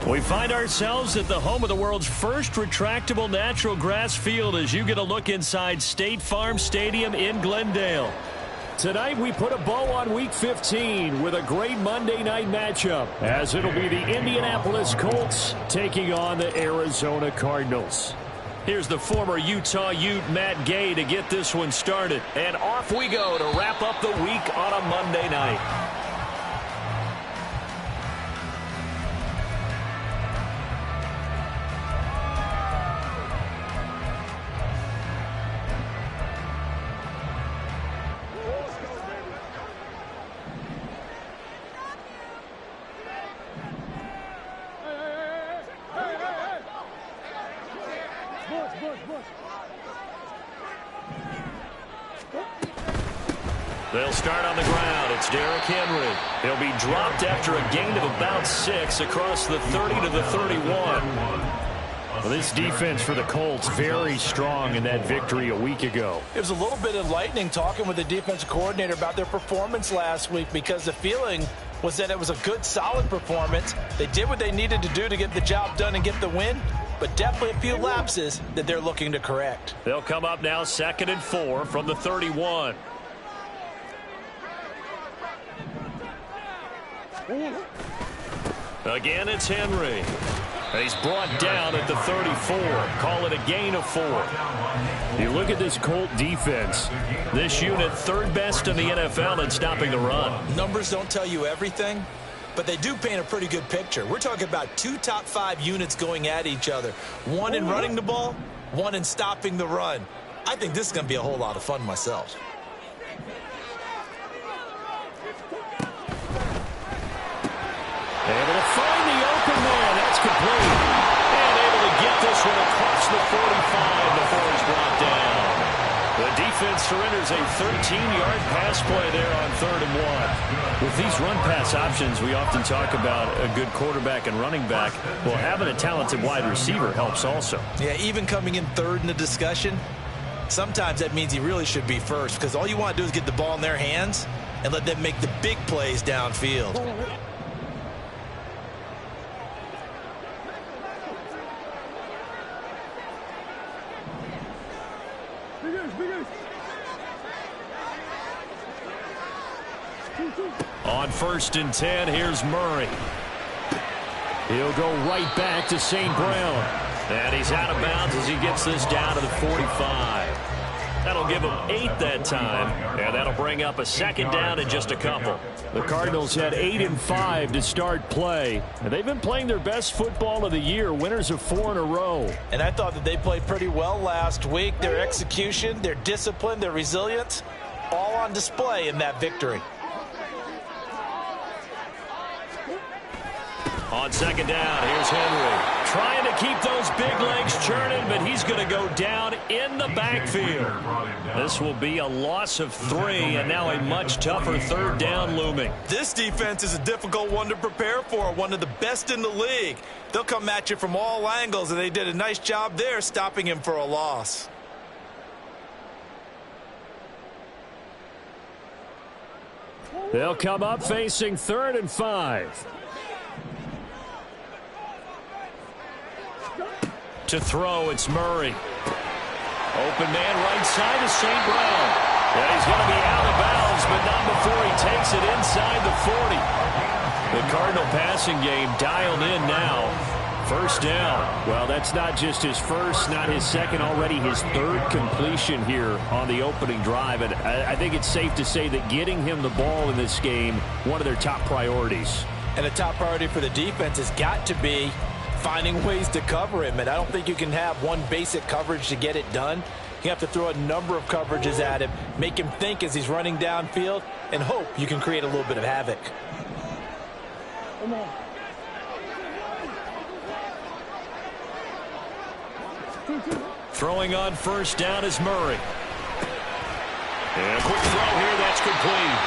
We find ourselves at the home of the world's first retractable natural grass field as you get a look inside State Farm Stadium in Glendale. Tonight we put a bow on Week 15 with a great Monday night matchup as it'll be the Indianapolis Colts taking on the Arizona Cardinals. Here's the former Utah Ute Matt Gay to get this one started. And off we go to wrap up the week on a Monday night. They'll start on the ground. It's Derrick Henry. He'll be dropped after a gain of about 6 across the 30 to the 31. Well, this defense for the Colts very strong in that victory a week ago. It was a little bit enlightening talking with the defensive coordinator about their performance last week because the feeling was that it was a good, solid performance. They did what they needed to do to get the job done and get the win, but definitely a few lapses that they're looking to correct. They'll come up now 2nd and 4 from the 31. Again, it's Henry. He's brought down at the 34. Call it a gain of 4. You look at this Colt defense. This unit 3rd best in the NFL in stopping the run. Numbers don't tell you everything, but they do paint a pretty good picture. We're talking about 2 top 5 units going at each other. One in running the ball, one in stopping the run. I think this is going to be a whole lot of fun myself. Able to find the open man. That's complete. And able to get this one across the 45 before he's brought down. The defense surrenders a 13-yard pass play there on 3rd and 1. With these run-pass options, we often talk about a good quarterback and running back. Well, having a talented wide receiver helps also. Yeah, even coming in 3rd in the discussion, sometimes that means he really should be first because all you want to do is get the ball in their hands and let them make the big plays downfield. On 1st and 10, here's Murray. He'll go right back to St. Brown. And he's out of bounds as he gets this down to the 45. That'll give him 8 that time, and that'll bring up a 2nd down in just a couple. The Cardinals had 8 and 5 to start play, and they've been playing their best football of the year, winners of 4 in a row. And I thought that they played pretty well last week. Their execution, their discipline, their resilience, all on display in that victory. On 2nd down, here's Henry. Trying to keep those big legs churning, but he's going to go down in the backfield. This will be a loss of 3, and now a much tougher 3rd down looming. This defense is a difficult one to prepare for, one of the best in the league. They'll come at you from all angles, and they did a nice job there stopping him for a loss. They'll come up facing 3rd and 5. To throw, it's Murray. Open man right side to St. Brown. And he's going to be out of bounds, but not before he takes it inside the 40. The Cardinal passing game dialed in now. 1st down. Well, that's not just his first, not his second, already his 3rd completion here on the opening drive. And I think it's safe to say that getting him the ball in this game, one of their top priorities. And the top priority for the defense has got to be finding ways to cover him, and I don't think you can have one basic coverage to get it done. You have to throw a number of coverages at him, make him think as he's running downfield, and hope you can create a little bit of havoc. Come on. Throwing on 1st down is Murray. And a quick throw here, that's complete.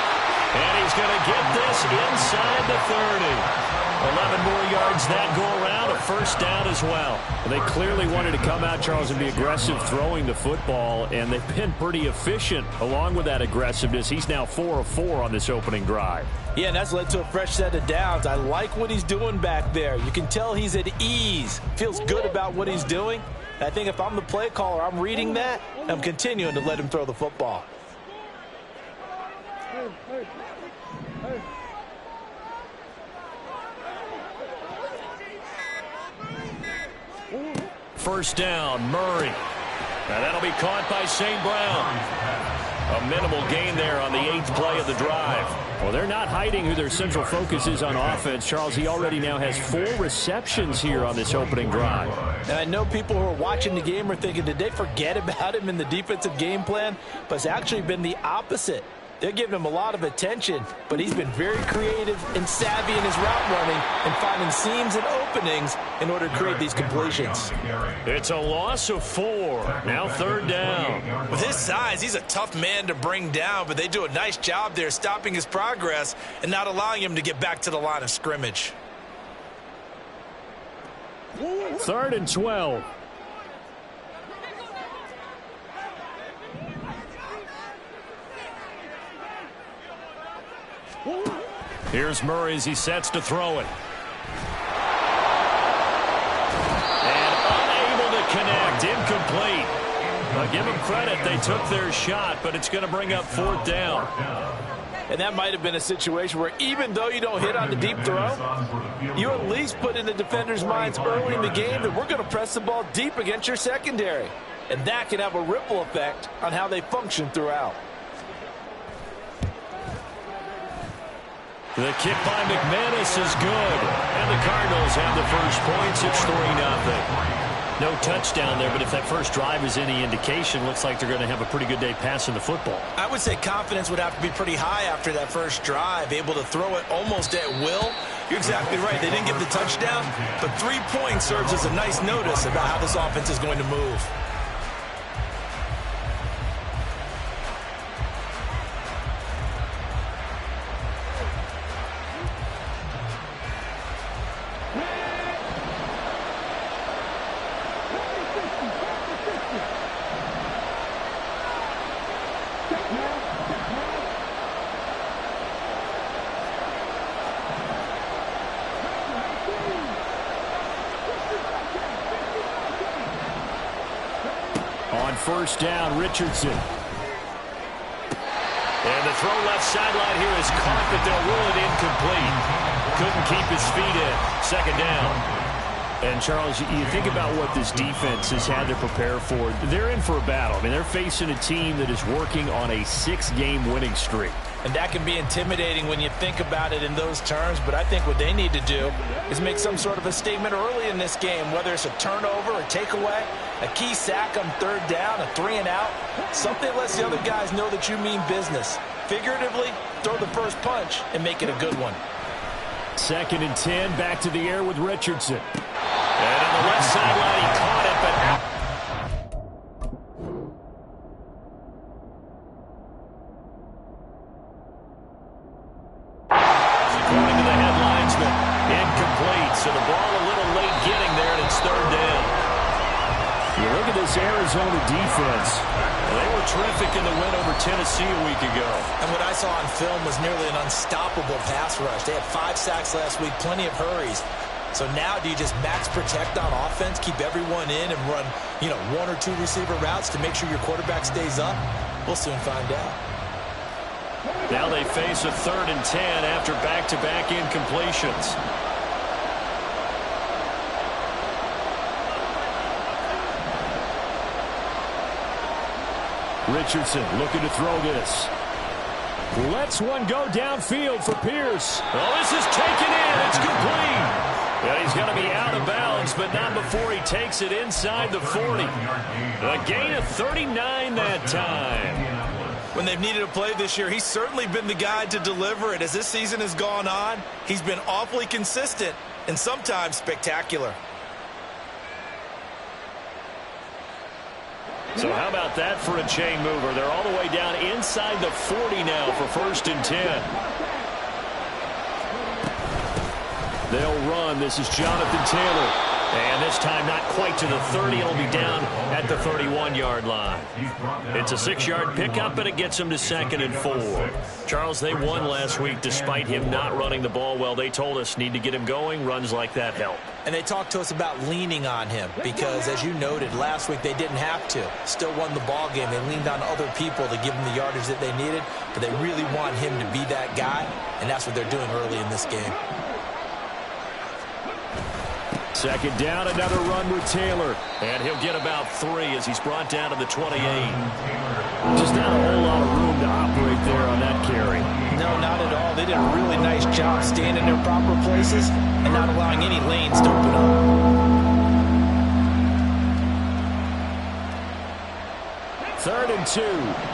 And he's going to get this inside the 30. 11 more yards that go around, a first down as well. They clearly wanted to come out, Charles, and be aggressive throwing the football, and they've been pretty efficient along with that aggressiveness. He's now 4 of 4 on this opening drive. Yeah, and that's led to a fresh set of downs. I like what he's doing back there. You can tell he's at ease, feels good about what he's doing. I think if I'm the play caller, I'm reading that, and I'm continuing to let him throw the football. First down, Murray. Now that'll be caught by St. Brown. A minimal gain there on the 8th play of the drive. Well, they're not hiding who their central focus is on offense. Charles, he already now has 4 receptions here on this opening drive. And I know people who are watching the game are thinking, did they forget about him in the defensive game plan? But it's actually been the opposite. They're giving him a lot of attention, but he's been very creative and savvy in his route running and finding seams and openings in order to create these completions. It's a loss of 4. Now 3rd down. With his size, he's a tough man to bring down, but they do a nice job there stopping his progress and not allowing him to get back to the line of scrimmage. 3rd and 12. Here's Murray as he sets to throw it. And unable to connect. Incomplete. But give them credit. They took their shot, but it's going to bring up 4th down. And that might have been a situation where even though you don't hit on the deep throw, you at least put in the defender's minds early in the game that we're going to press the ball deep against your secondary. And that can have a ripple effect on how they function throughout. The kick by McManus is good. And the Cardinals have the first points. It's 3-0. No touchdown there, but if that first drive is any indication, looks like they're going to have a pretty good day passing the football. I would say confidence would have to be pretty high after that first drive, able to throw it almost at will. You're exactly right. They didn't get the touchdown, but 3 points serves as a nice notice about how this offense is going to move. First down, Richardson. And the throw left sideline here is caught, but they'll rule it incomplete. Couldn't keep his feet in. 2nd down. And, Charles, you think about what this defense has had to prepare for. They're in for a battle. I mean, they're facing a team that is working on a 6-game winning streak. And that can be intimidating when you think about it in those terms, but I think what they need to do is make some sort of a statement early in this game, whether it's a turnover, a takeaway, a key sack on 3rd down, a 3-and-out, something that lets the other guys know that you mean business. Figuratively, throw the first punch and make it a good one. 2nd and 10, back to the air with Richardson. And on the left sideline, he caught it, but out. According to the headlinesman, incomplete. So the ball a little late getting there, and it's 3rd down. You look at this Arizona defense. They were terrific in the win over Tennessee a week ago. And what I saw on film was nearly an unstoppable pass rush. They had 5 sacks last week, plenty of hurries. So now do you just max protect on offense, keep everyone in, and run, 1 or 2 receiver routes to make sure your quarterback stays up? We'll soon find out. Now they face a 3rd and 10 after back-to-back incompletions. Richardson looking to throw this. Lets one go downfield for Pierce. Oh, this is taken in. It's complete. And he's going to be out of bounds, but not before he takes it inside the 40. A gain of 39 that time. When they've needed a play this year, he's certainly been the guy to deliver it. As this season has gone on, he's been awfully consistent and sometimes spectacular. So how about that for a chain mover? They're all the way down inside the 40 now for 1st and 10. They'll run. This is Jonathan Taylor. And this time not quite to the 30. It'll be down at the 31-yard line. It's a 6-yard pickup, and it gets them to 2nd and 4. Charles, they won last week despite him not running the ball well. They told us need to get him going. Runs like that help. And they talked to us about leaning on him because, as you noted, last week they didn't have to. Still won the ball game. They leaned on other people to give them the yardage that they needed, but they really want him to be that guy, and that's what they're doing early in this game. 2nd down, another run with Taylor. And he'll get about 3 as he's brought down to the 28. Just not a whole lot of room to operate there on that carry. No, not at all. They did a really nice job staying in their proper places and not allowing any lanes to open up. 3rd and 2.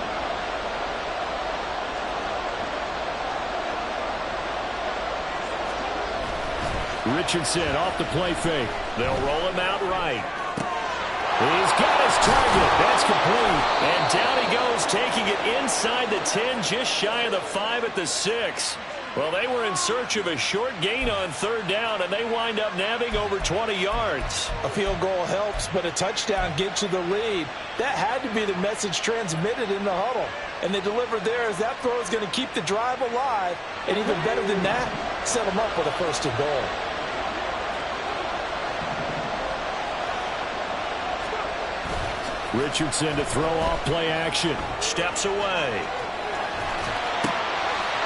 Richardson off the play fake. They'll roll him out right. He's got his target. That's complete. And down he goes, taking it inside the 10, just shy of the 5 at the 6. Well, they were in search of a short gain on 3rd down, and they wind up nabbing over 20 yards. A field goal helps, but a touchdown gets you the lead. That had to be the message transmitted in the huddle. And they delivered there as that throw is going to keep the drive alive. And even better than that, set them up with a 1st and goal. Richardson to throw off play action. Steps away.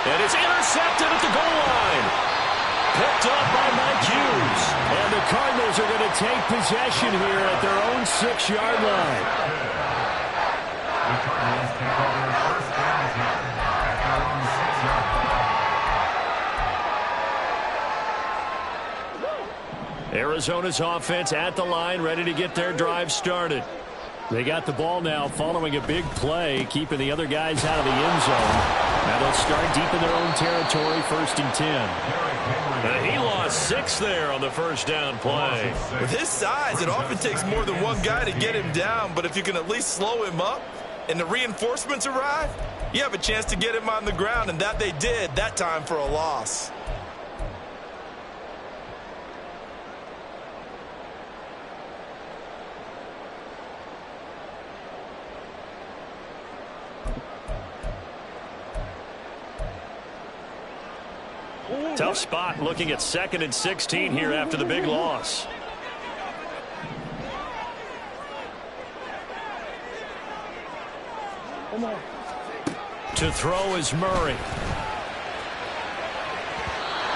And it's intercepted at the goal line. Picked up by Mike Hughes. And the Cardinals are going to take possession here at their own 6-yard line. Arizona's offense at the line, ready to get their drive started. They got the ball now following a big play, keeping the other guys out of the end zone. Now they'll start deep in their own territory, 1st and 10. He lost 6 there on the 1st down play. With his size, it often takes more than one guy to get him down, but if you can at least slow him up and the reinforcements arrive, you have a chance to get him on the ground, and that they did that time for a loss. Tough spot looking at 2nd and 16 here after the big loss. To throw is Murray.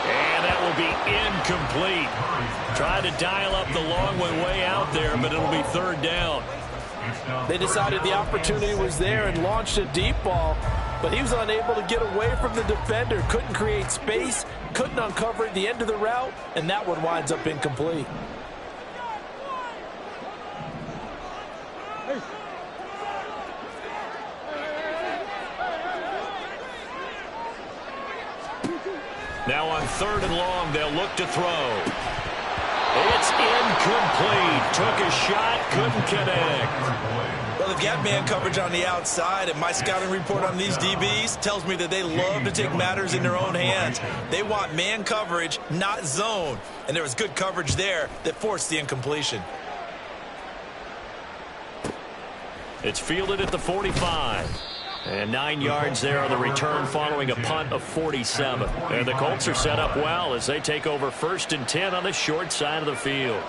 And that will be incomplete. Tried to dial up the long one way out there, but it'll be 3rd down. They decided the opportunity was there and launched a deep ball, but he was unable to get away from the defender. Couldn't create space, couldn't uncover the end of the route, and that one winds up incomplete. Now on 3rd and long, they'll look to throw. It's incomplete. Took a shot, couldn't connect. Well, they've got man coverage on the outside, and my scouting report on these DBs tells me that they love to take matters in their own hands. They want man coverage, not zone. And there was good coverage there that forced the incompletion. It's fielded at the 45. And 9 yards there on the return following a punt of 47. And the Colts are set up well as they take over 1st and 10 on the short side of the field.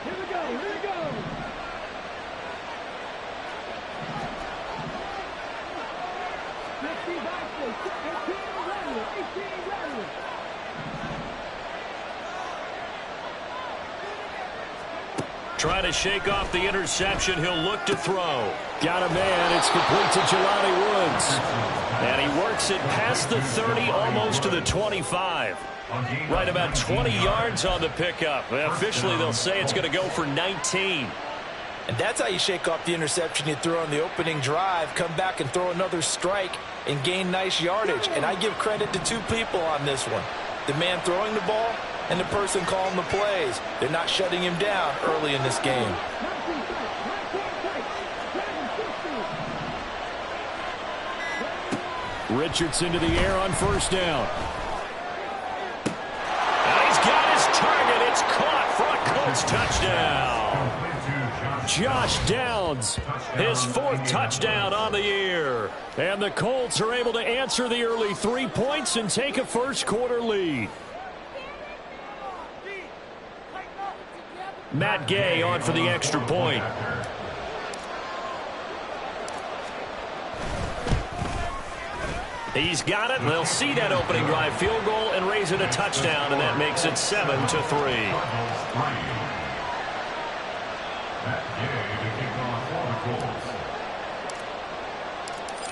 Here we go, here we go. Trying to shake off the interception. He'll look to throw. Got a man. It's complete to Jelani Woods. And he works it past the 30, almost to the 25. Right about 20 yards on the pickup. Officially, they'll say it's going to go for 19. And that's how you shake off the interception you threw on the opening drive, come back and throw another strike and gain nice yardage. And I give credit to two people on this one. The man throwing the ball and the person calling the plays. They're not shutting him down early in this game. Richardson to the air on first down. And he's got his target. It's caught for a Colts touchdown. Josh Downs, his 4th touchdown on the year. And the Colts are able to answer the early 3 points and take a first-quarter lead. Matt Gay on for the extra point. He's got it, and they'll see that opening drive field goal and raise it a touchdown, and that makes it 7-3.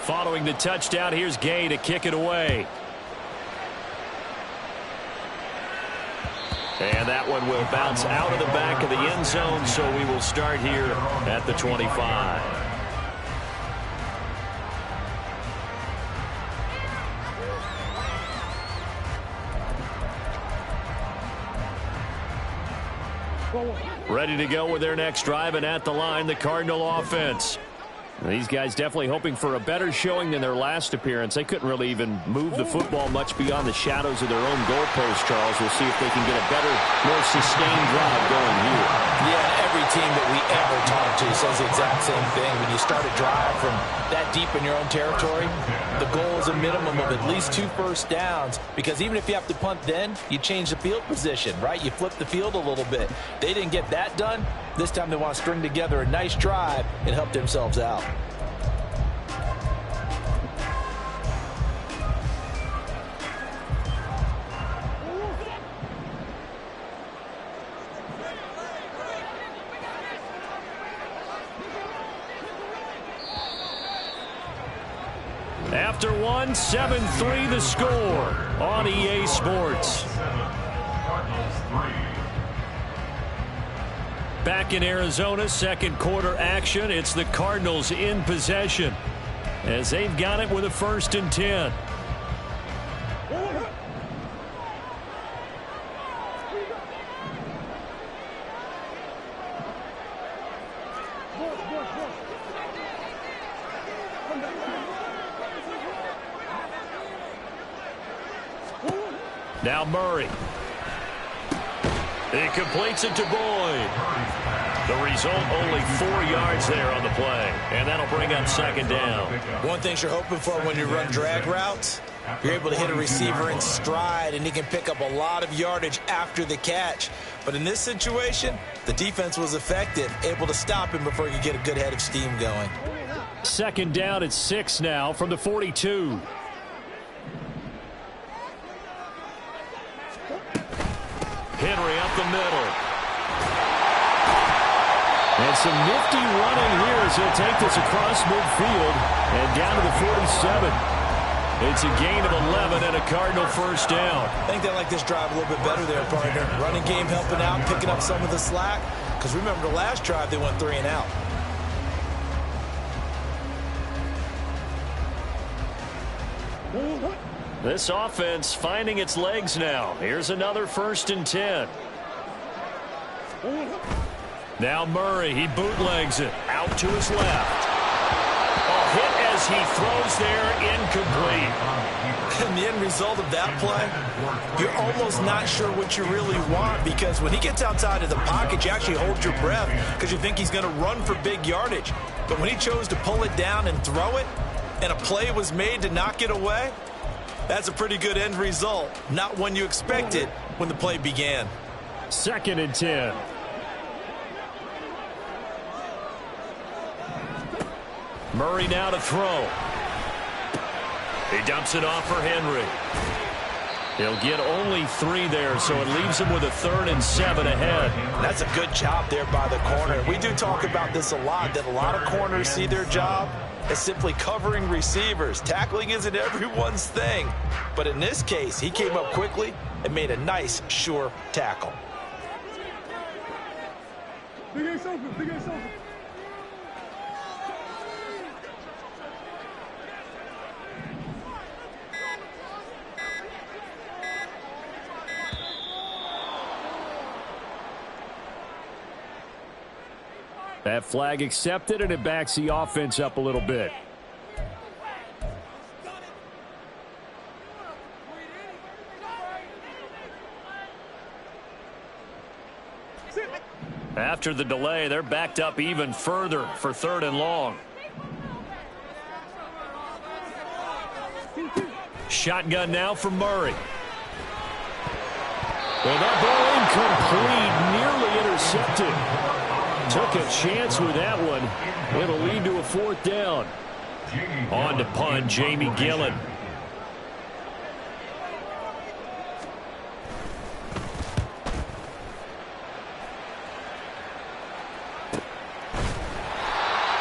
Following the touchdown, here's Gay to kick it away. And that one will bounce out of the back of the end zone, so we will start here at the 25. Ready to go with their next drive, and at the line, the Cardinal offense. These guys definitely hoping for a better showing than their last appearance. They couldn't really even move the football much beyond the shadows of their own goalpost, Charles. We'll see if they can get a better, more sustained drive going here. Yeah, every team that we ever talk to says the exact same thing. When you start a drive from that deep in your own territory, the goal is a minimum of at least 2 first downs, because even if you have to punt then, you change the field position, right? You flip the field a little bit. They didn't get that done. This time they want to string together a nice drive and help themselves out. After one, 7-3 the score on EA Sports. Back in Arizona, second quarter action. It's the Cardinals in possession as they've got it with a 1st and 10. Now Murray. He completes it to Boyd. The result, only 4 yards there on the play. And that'll bring up 2nd down. One thing you're hoping for when you run drag routes, you're able to hit a receiver in stride, and he can pick up a lot of yardage after the catch. But in this situation, the defense was effective, able to stop him before he could get a good head of steam going. 2nd down at 6 now from the 42. Henry up the middle. And some nifty running here as he'll take this across midfield and down to the 47. It's a gain of 11 and a Cardinal 1st down. I think they like this drive a little bit better there, partner. Running game helping out, picking up some of the slack. Because remember the last drive, they went 3 and out. This offense finding its legs now. Here's another 1st and 10. Now Murray, he bootlegs it out to his left. A hit as he throws there, incomplete. And the end result of that play, you're almost not sure what you really want, because when he gets outside of the pocket, you actually hold your breath because you think he's going to run for big yardage. But when he chose to pull it down and throw it, and a play was made to knock it away, that's a pretty good end result. Not one you expected when the play began. 2nd and 10. Murray now to throw. He dumps it off for Henry. He'll get only 3 there, so it leaves him with a 3rd and 7 ahead. That's a good job there by the corner. We do talk about this a lot, that a lot of corners see their job as simply covering receivers. Tackling isn't everyone's thing. But in this case, he came up quickly and made a nice, sure tackle. Big Ace open, Big Ace open. That flag accepted, and it backs the offense up a little bit. After the delay, they're backed up even further for 3rd and long. Shotgun now for Murray. Well, that ball incomplete, nearly intercepted. Took a chance with that one. It'll lead to a 4th down. On to punt, Jamie Gillen.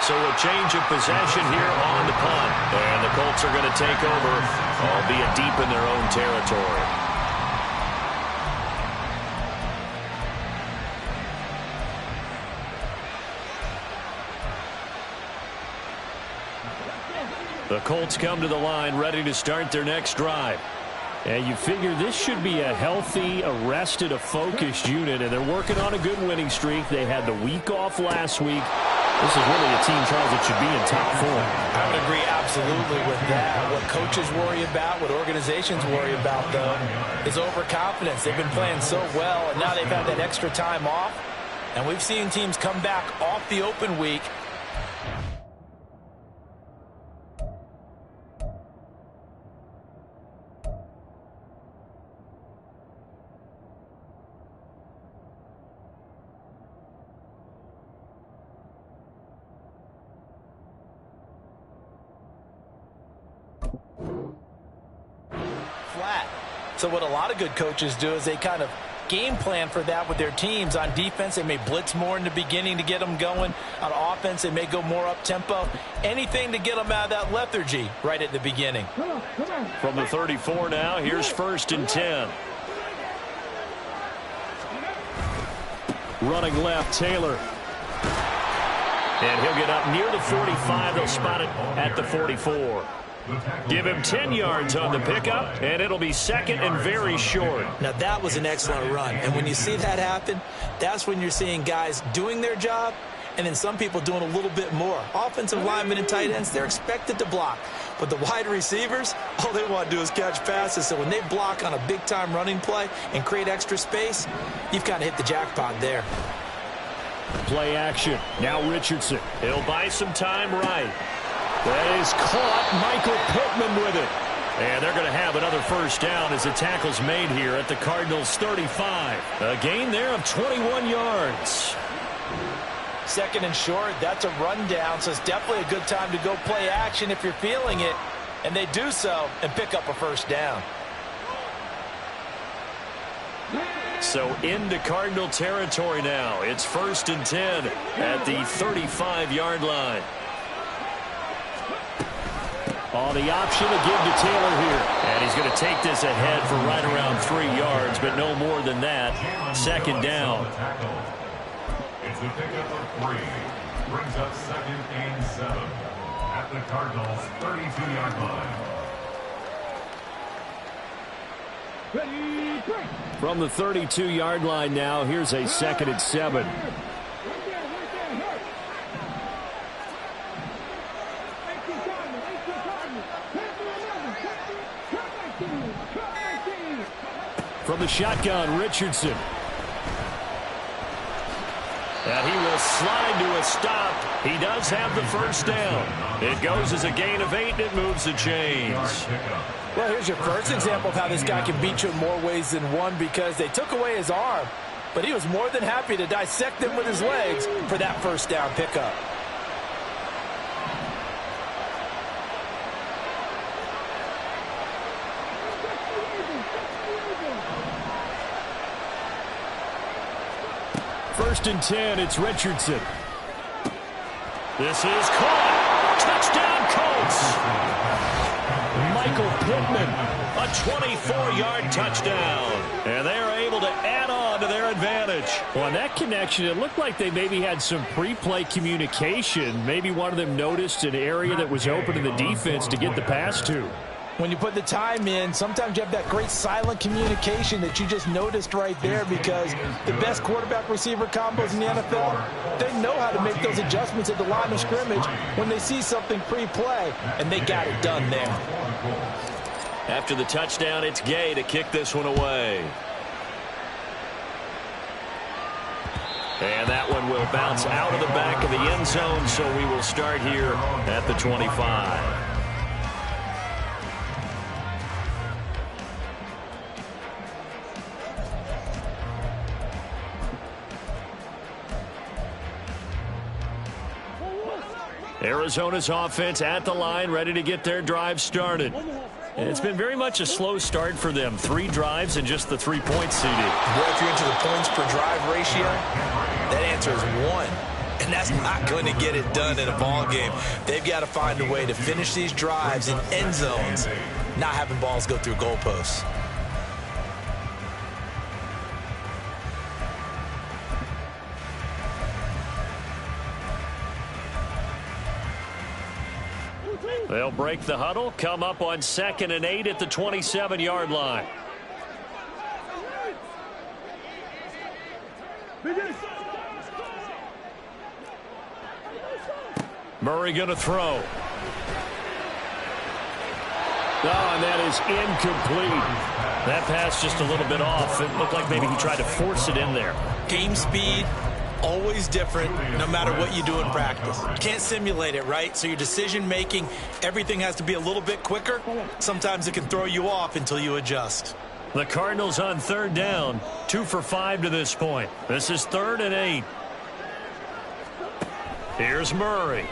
So a change of possession here on the punt. And the Colts are going to take over, albeit deep in their own territory. The Colts come to the line ready to start their next drive. And you figure this should be a healthy, arrested, a focused unit, and they're working on a good winning streak. They had the week off last week. This is really a team, Charles, that should be in top form. I would agree absolutely with that. What coaches worry about, what organizations worry about, though, is overconfidence. They've been playing so well, and now they've had that extra time off. And we've seen teams come back off the open week. Flat. So what a lot of good coaches do is they kind of game plan for that with their teams. On defense, they may blitz more in the beginning to get them going. On offense, they may go more up-tempo. Anything to get them out of that lethargy right at the beginning. From the 34 now, here's 1st and 10. Running left, Taylor. And he'll get up near the 45. They'll spot it at the 44. Give him 10 yards on the pickup, and it'll be 2nd and very short. Now, that was an excellent run. And when you see that happen, that's when you're seeing guys doing their job and then some people doing a little bit more. Offensive linemen and tight ends, they're expected to block. But the wide receivers, all they want to do is catch passes. So when they block on a big-time running play and create extra space, you've kind of hit the jackpot there. Play action. Now Richardson. He'll buy some time right. That is caught. Michael Pittman with it. And they're going to have another 1st down as the tackle's made here at the Cardinals' 35. A gain there of 21 yards. 2nd and short, that's a rundown, so it's definitely a good time to go play action if you're feeling it. And they do so and pick up a 1st down. So into Cardinal territory now. It's 1st and 10 at the 35-yard line. On the option to give to Taylor here. And he's going to take this ahead for right around 3 yards, but no more than that. 2nd down. It's a pickup of 3. Brings up 2nd and 7 at the Cardinals' 32-yard line. From the 32-yard line now, here's a 2nd and 7. From the shotgun, Richardson. And he will slide to a stop. He does have the 1st down. It goes as a gain of 8, and it moves the chains. Well, here's your first example of how this guy can beat you in more ways than one, because they took away his arm, but he was more than happy to dissect him with his legs for that 1st down pickup. First and 10, it's Richardson. This is caught. Touchdown, Colts. Michael Pittman, a 24-yard touchdown. And they are able to add on to their advantage. Well, on that connection, it looked like they maybe had some pre-play communication. Maybe one of them noticed an area that was open in the defense to get the pass to. When you put the time in, sometimes you have that great silent communication that you just noticed right there, because the best quarterback-receiver combos in the NFL, they know how to make those adjustments at the line of scrimmage when they see something pre-play, and they got it done there. After the touchdown, it's Gay to kick this one away. And that one will bounce out of the back of the end zone, so we will start here at the 25. Arizona's offense at the line, ready to get their drive started. And it's been very much a slow start for them. 3 drives and just the 3 points seeded. Well, if you're into the points per drive ratio, that answer is 1. And that's not going to get it done in a ball game. They've got to find a way to finish these drives in end zones, not having balls go through goalposts. They'll break the huddle, come up on 2nd and 8 at the 27-yard line. Murray going to throw. And that is incomplete. That pass just a little bit off. It looked like maybe he tried to force it in there. Game speed, always different no matter what you do in practice. You can't simulate it, right? So your decision-making, everything has to be a little bit quicker. Sometimes it can throw you off until you adjust. The Cardinals on 3rd down, 2 for 5 to this point. This is 3rd and 8. Here's Murray.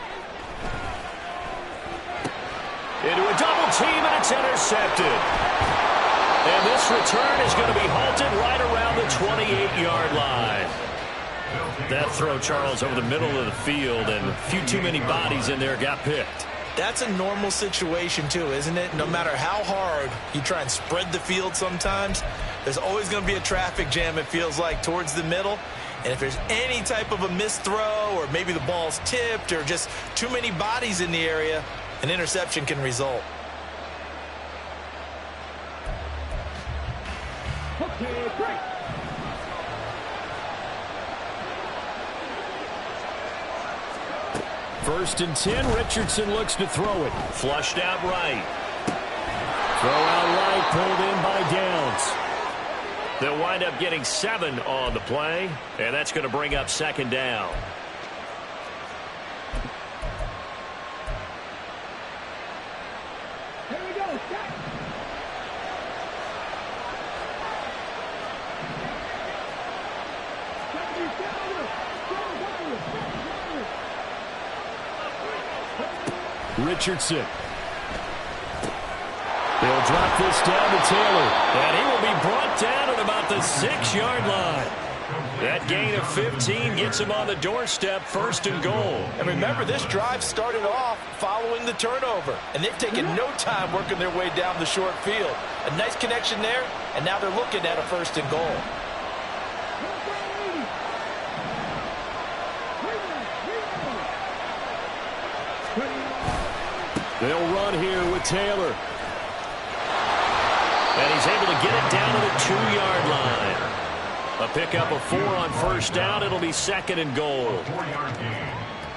Into a double team, and it's intercepted. And this return is going to be halted right around the 28-yard line. That throw, Charles, over the middle of the field, and a few too many bodies in there got picked. That's a normal situation, too, isn't it? No matter how hard you try and spread the field sometimes, there's always going to be a traffic jam, it feels like, towards the middle. And if there's any type of a missed throw, or maybe the ball's tipped, or just too many bodies in the area, an interception can result. Okay, great. First and 10, Richardson looks to throw it. Flushed out right. Throw out right, pulled in by Downs. They'll wind up getting 7 on the play, and that's going to bring up 2nd down. Here we go. Stop. Richardson. They'll drop this down to Taylor, and he will be brought down at about the 6-yard line. That gain of 15 gets him on the doorstep, 1st and goal. And remember, this drive started off following the turnover, and they've taken no time working their way down the short field. A nice connection there, and now they're looking at a 1st and goal. They'll run here with Taylor. And he's able to get it down to the 2-yard line. A pickup of 4 on 1st down. It'll be 2nd and goal. 4-yard gain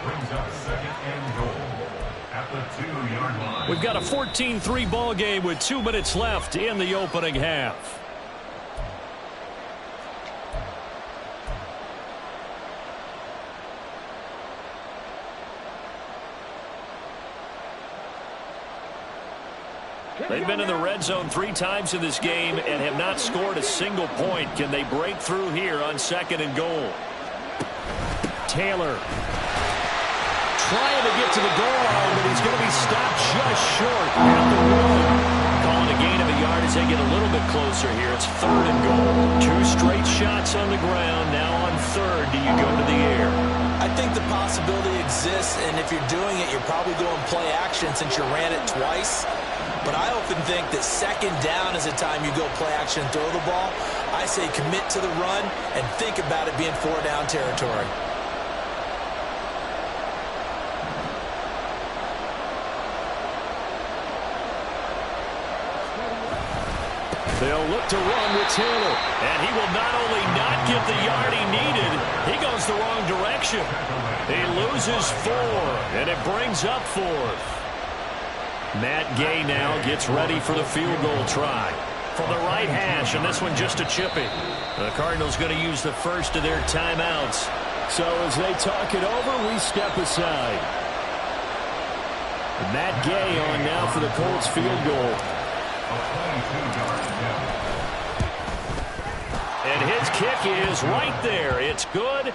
brings up 2nd and goal at the 2-yard line. We've got a 14-3 ball game with 2 minutes left in the opening half. They've been in the red zone 3 times in this game and have not scored a single point. Can they break through here on 2nd and goal? Taylor trying to get to the goal line, but he's going to be stopped just short at the 1. Calling a gain of a yard as they get a little bit closer here. It's 3rd and goal. 2 straight shots on the ground. Now on 3rd, do you go to the air? I think the possibility exists, and if you're doing it, you're probably going play action since you ran it twice. But I often think that 2nd down is a time you go play action and throw the ball. I say commit to the run and think about it being 4-down territory. They'll look to run with Taylor. And he will not only not get the yard he needed, he goes the wrong direction. He loses 4, and it brings up 4th. Matt Gay now gets ready for the field goal try. From the right hash, and this one just a chipping. The Cardinals going to use the first of their timeouts. So as they talk it over, we step aside. Matt Gay on now for the Colts field goal. And his kick is right there. It's good.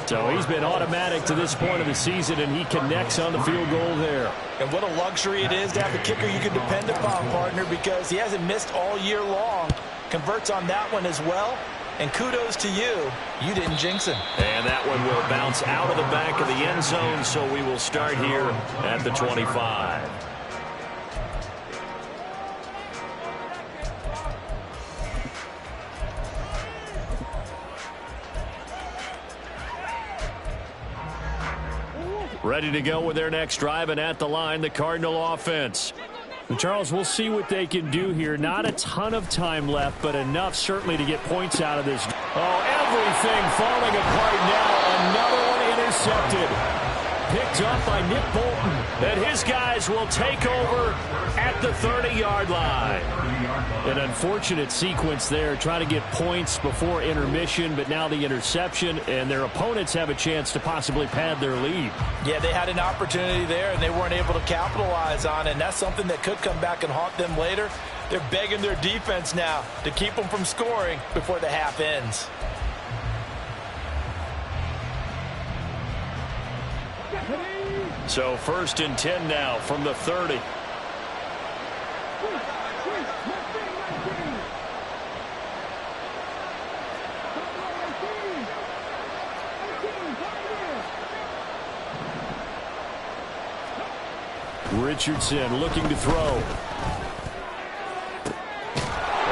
So he's been automatic to this point of the season, and he connects on the field goal there. And what a luxury it is to have a kicker you can depend upon, partner, because he hasn't missed all year long. Converts on that one as well. And kudos to you. You didn't jinx him. And that one will bounce out of the back of the end zone, so we will start here at the 25. Ready to go with their next drive, and at the line, the Cardinal offense. And Charles, we'll see what they can do here. Not a ton of time left, but enough certainly to get points out of this. Oh, everything falling apart now. Another one intercepted. Picked up by Nick Bolton. And his guys will take over at the 30-yard line. An unfortunate sequence there, trying to get points before intermission, but now the interception, and their opponents have a chance to possibly pad their lead. Yeah, they had an opportunity there, and they weren't able to capitalize on it, and that's something that could come back and haunt them later. They're begging their defense now to keep them from scoring before the half ends. So 1st and 10 now from the 30. Richardson looking to throw.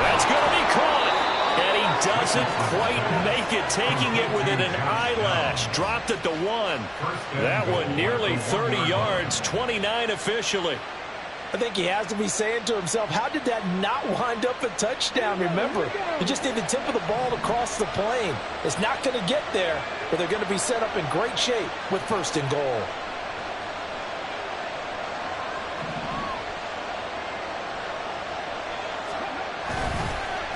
That's going to be caught. And he doesn't quite make it, taking it within an eyelash. Dropped at the 1. That one nearly 30 yards, 29 officially. I think he has to be saying to himself, how did that not wind up a touchdown? Remember, you just need the tip of the ball to cross the plane. It's not going to get there, but they're going to be set up in great shape with 1st and goal.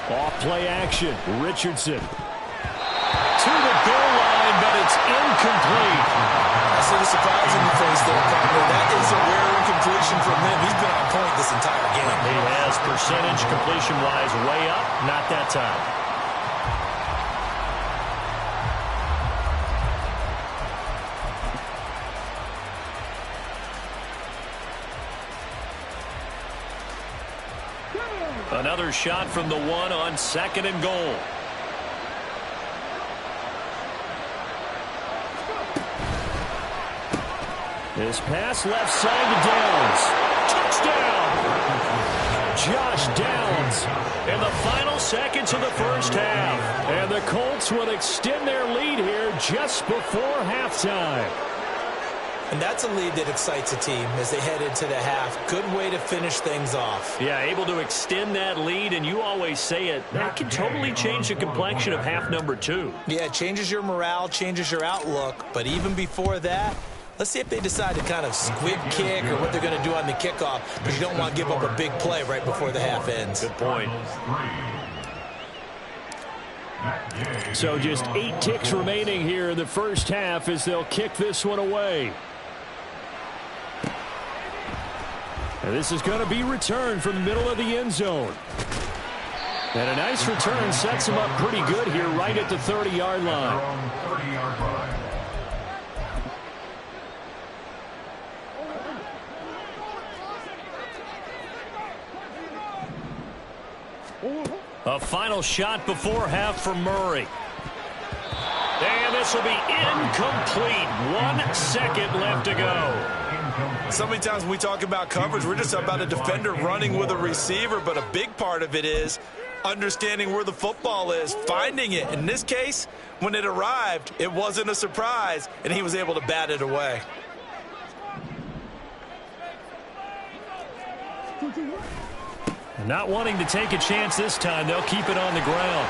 Off play action. Richardson to the goal line, but it's incomplete. I see the surprise in the face there, partner. That is a rare incompletion from him. He's been on point this entire game. He has percentage completion-wise way up. Not that time. Another shot from the 1 on 2nd and goal. His pass left side to Downs. Touchdown! Josh Downs in the final seconds of the first half. And the Colts will extend their lead here just before halftime. And that's a lead that excites a team as they head into the half. Good way to finish things off. Yeah, able to extend that lead, and you always say it, that can totally change the complexion of half number 2. Yeah, it changes your morale, changes your outlook. But even before that, let's see if they decide to kind of squib kick or what they're going to do on the kickoff, because you don't want to give up a big play right before the half ends. Good point. So just 8 ticks remaining here in the first half as they'll kick this one away. And this is going to be returned from the middle of the end zone. And a nice return sets him up pretty good here right at the 30-yard line. A final shot before half for Murray. And this will be incomplete. 1 second left to go. So many times when we talk about coverage, we're just about a defender running with a receiver, but a big part of it is understanding where the football is, finding it. In this case, when it arrived, it wasn't a surprise, and he was able to bat it away. Not wanting to take a chance this time. They'll keep it on the ground.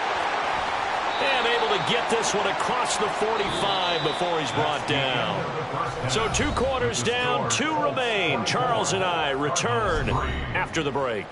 And able to get this one across the 45 before he's brought down. So 2 quarters down, 2 remain. Charles and I return after the break.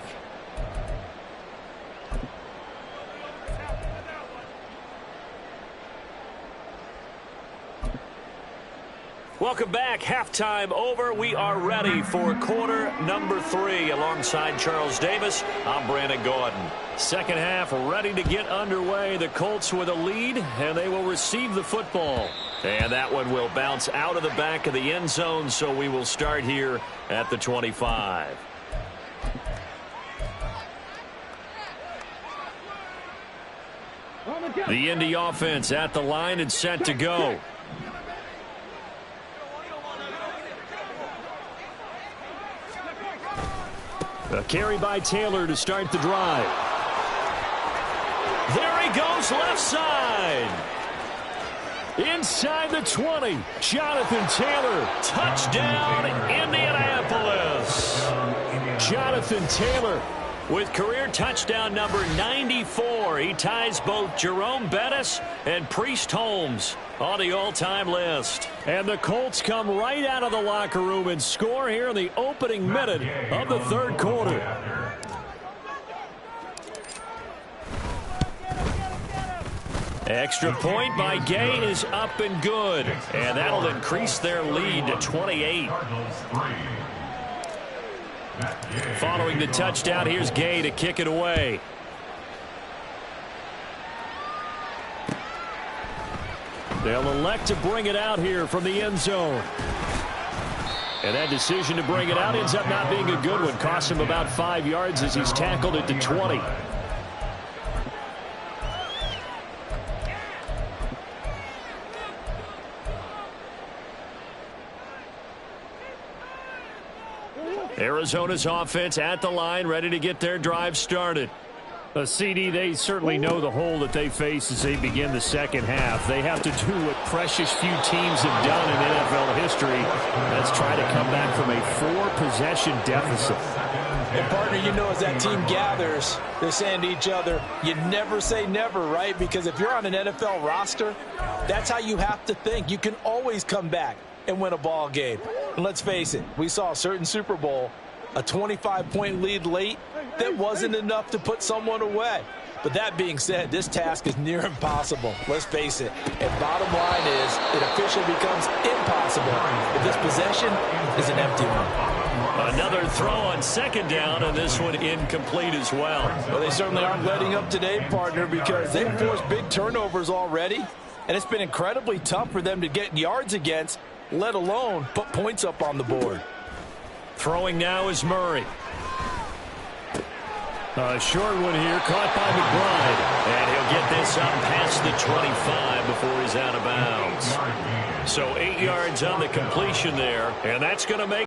Welcome back. Halftime over. We are ready for quarter number 3. Alongside Charles Davis, I'm Brandon Gordon. Second half ready to get underway. The Colts with a lead, and they will receive the football. And that one will bounce out of the back of the end zone, so we will start here at the 25. The Indy offense at the line and set to go. A carry by Taylor to start the drive. There he goes, left side. Inside the 20, Jonathan Taylor. Touchdown, Indianapolis. Jonathan Taylor with career touchdown number 94. He ties both Jerome Bettis and Priest Holmes on the all-time list. And the Colts come right out of the locker room and score here in the opening minute of the third quarter. Extra point by Gay is up and good. And that'll increase their lead to 28. Following the touchdown, here's Gay to kick it away. They'll elect to bring it out here from the end zone. And that decision to bring it out ends up not being a good one. Costs him about 5 yards as he's tackled it to 20. Arizona's offense at the line, ready to get their drive started. CD, they certainly know the hole that they face as they begin the second half. They have to do what precious few teams have done in NFL history. Let's try to come back from a 4-possession deficit. And, partner, you know, as that team gathers, they're saying to each other, you never say never, right? Because if you're on an NFL roster, that's how you have to think. You can always come back and win a ball game. And let's face it, we saw a certain Super Bowl, a 25-point lead late, that wasn't enough to put someone away. But that being said, this task is near impossible. Let's face it. And bottom line is, it officially becomes impossible if this possession is an empty one. Another throw on second down, and this one incomplete as well. Well, they certainly aren't letting up today, partner, because they've forced big turnovers already. And it's been incredibly tough for them to get yards against, let alone put points up on the board. Throwing now is Murray. A short one here, caught by McBride. And he'll get this up past the 25 before he's out of bounds. So 8 yards on the completion there, and that's going to make